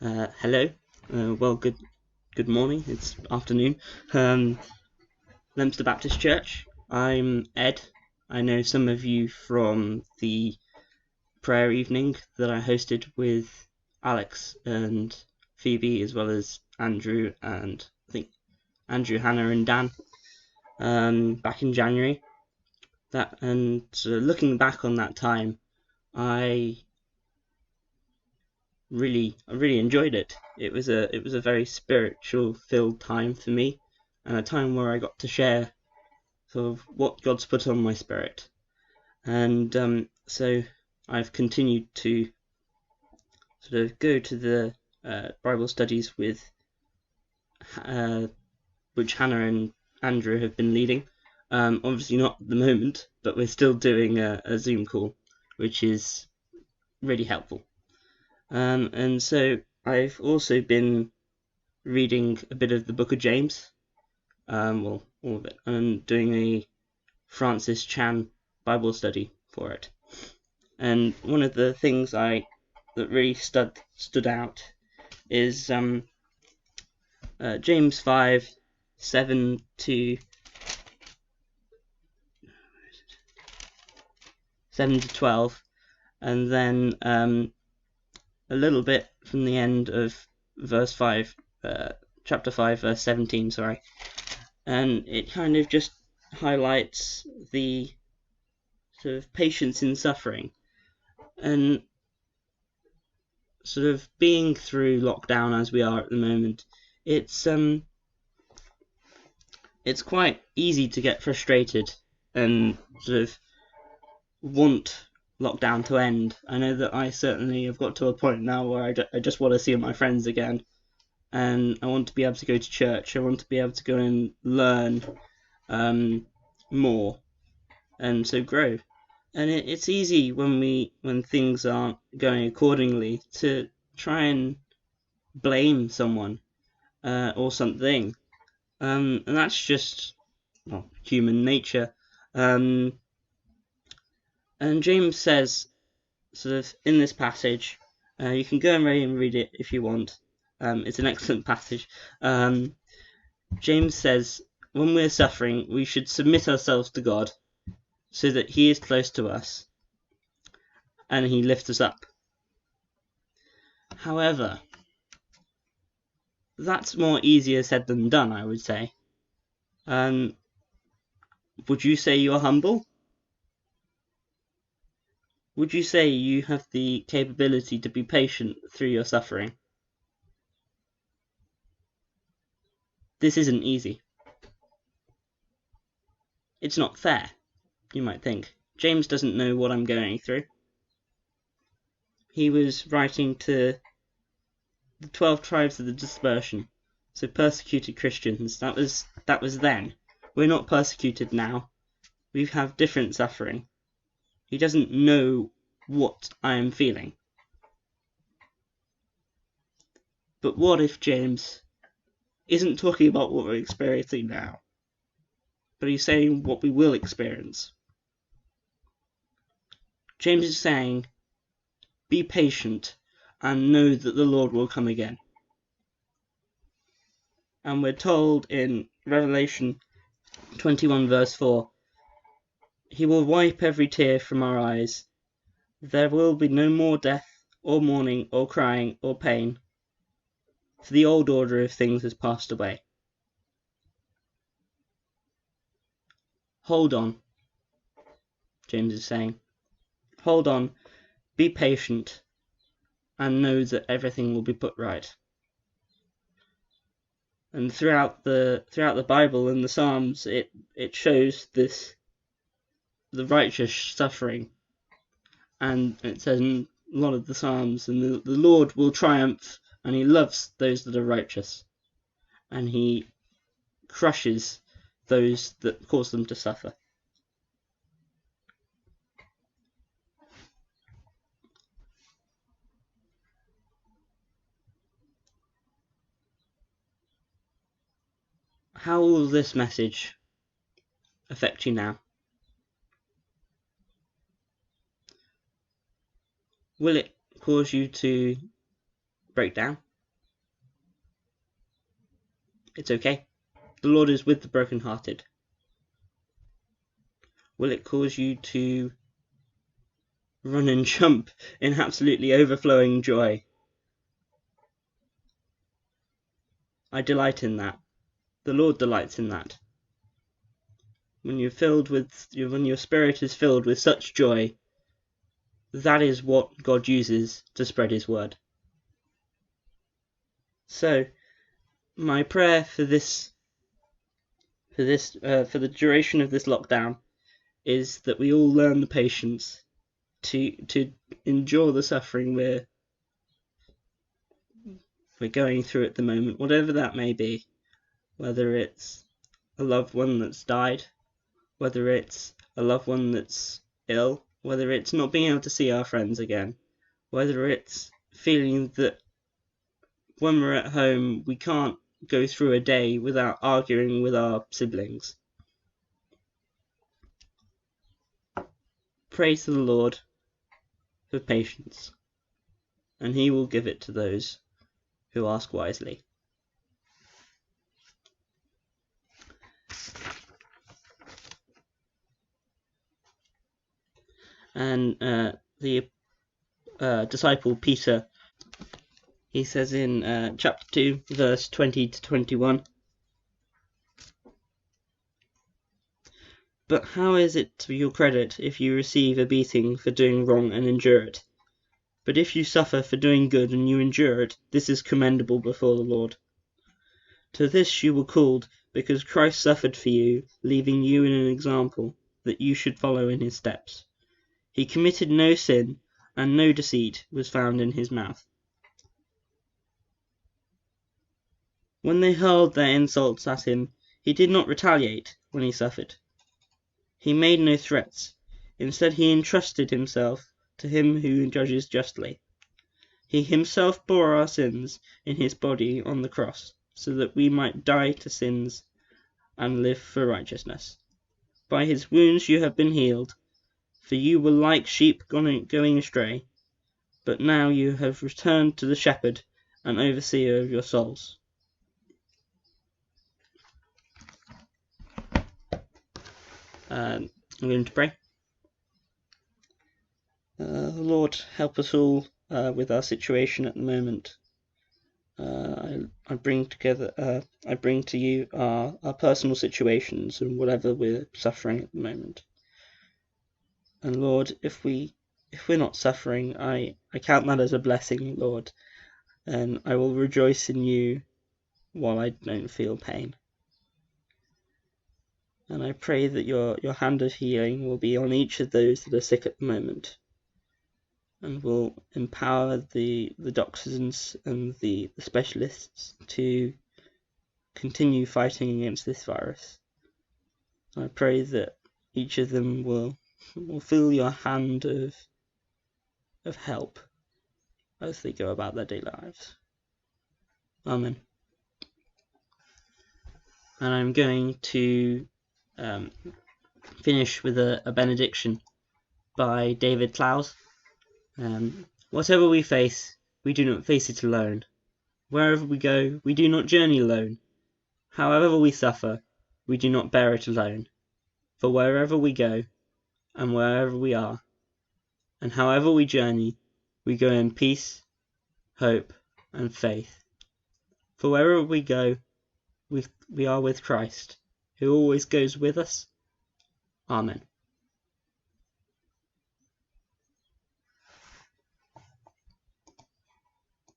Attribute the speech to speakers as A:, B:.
A: Hello. Good morning. It's afternoon. Leominster Baptist Church. I'm Ed. I know some of you from the prayer evening that I hosted with Alex and Phoebe, as well as Andrew and I think Andrew, Hannah, and Dan back in January. Looking back on that time, I really enjoyed it. It was a very spiritual filled time for me, and a time where I got to share sort of what God's put on my spirit. And so I've continued to sort of go to the Bible studies with which Hannah and Andrew have been leading. Obviously not at the moment, but we're still doing a Zoom call, which is really helpful. And so I've also been reading a bit of the Book of James, all of it, and doing a Francis Chan Bible study for it. And one of the things that really stood out is James 5:7 to 12, and then a little bit from the end of verse 5, chapter 5, verse 17, sorry. And it kind of just highlights the sort of patience in suffering, and sort of being through lockdown as we are at the moment. It's quite easy to get frustrated and sort of want lockdown to end. I know that I certainly have got to a point now where I just want to see my friends again, and I want to be able to go to church. I want to be able to go and learn more, and so grow. And it's easy when things aren't going accordingly to try and blame someone or something, and that's just human nature. And James says, sort of in this passage, you can go and read it if you want. It's an excellent passage. James says, when we're suffering, we should submit ourselves to God, so that He is close to us and He lifts us up. However, that's more easier said than done, I would say. Would you say you're humble? Would you say you have the capability to be patient through your suffering? This isn't easy. It's not fair, you might think. James doesn't know what I'm going through. He was writing to the 12 tribes of the dispersion, so persecuted Christians. That was then. We're not persecuted now. We have different suffering. He doesn't know what I am feeling. But what if James isn't talking about what we're experiencing now, but he's saying what we will experience? James is saying, be patient and know that the Lord will come again. And we're told in Revelation 21 verse 4, He will wipe every tear from our eyes. There will be no more death, or mourning, or crying, or pain, for the old order of things has passed away. Hold on, James is saying. Hold on, be patient, and know that everything will be put right. And throughout the Bible and the Psalms, it shows the righteous suffering. And it says in a lot of the Psalms, and the Lord will triumph, and He loves those that are righteous, and He crushes those that cause them to suffer. How will this message affect you now? Will it cause you to break down? It's okay. The Lord is with the brokenhearted. Will it cause you to run and jump in absolutely overflowing joy? I delight in that. The Lord delights in that. When your spirit is filled with such joy, that is what God uses to spread his word. So, my prayer for the duration of this lockdown is that we all learn the patience to endure the suffering we're going through at the moment, whatever that may be, whether it's a loved one that's died, whether it's a loved one that's ill, whether it's not being able to see our friends again, whether it's feeling that when we're at home we can't go through a day without arguing with our siblings. Pray to the Lord for patience, and he will give it to those who ask wisely. And the disciple Peter, he says in chapter 2, verse 20 to 21, "But how is it to your credit if you receive a beating for doing wrong and endure it? But if you suffer for doing good and you endure it, this is commendable before the Lord. To this you were called, because Christ suffered for you, leaving you in an example, that you should follow in his steps. He committed no sin, and no deceit was found in his mouth." When they hurled their insults at him, he did not retaliate when he suffered. He made no threats. Instead, he entrusted himself to him who judges justly. He himself bore our sins in his body on the cross, so that we might die to sins and live for righteousness. By his wounds you have been healed, for you were like sheep going astray, but now you have returned to the shepherd and overseer of your souls. I'm going to pray. Lord, help us all with our situation at the moment. I bring to you our personal situations and whatever we're suffering at the moment. And Lord, if we're not suffering, I count that as a blessing, Lord, and I will rejoice in you while I don't feel pain. And I pray that your hand of healing will be on each of those that are sick at the moment, and will empower the doctors and the specialists to continue fighting against this virus. And I pray that each of them will feel your hand of help as they go about their daily lives. Amen. And I'm going to finish with a benediction by David Clowes. Whatever we face, we do not face it alone. Wherever we go, we do not journey alone. However we suffer, we do not bear it alone. For wherever we go, and wherever we are, and however we journey, we go in peace, hope, and faith. For wherever we go, we are with Christ, who always goes with us. Amen.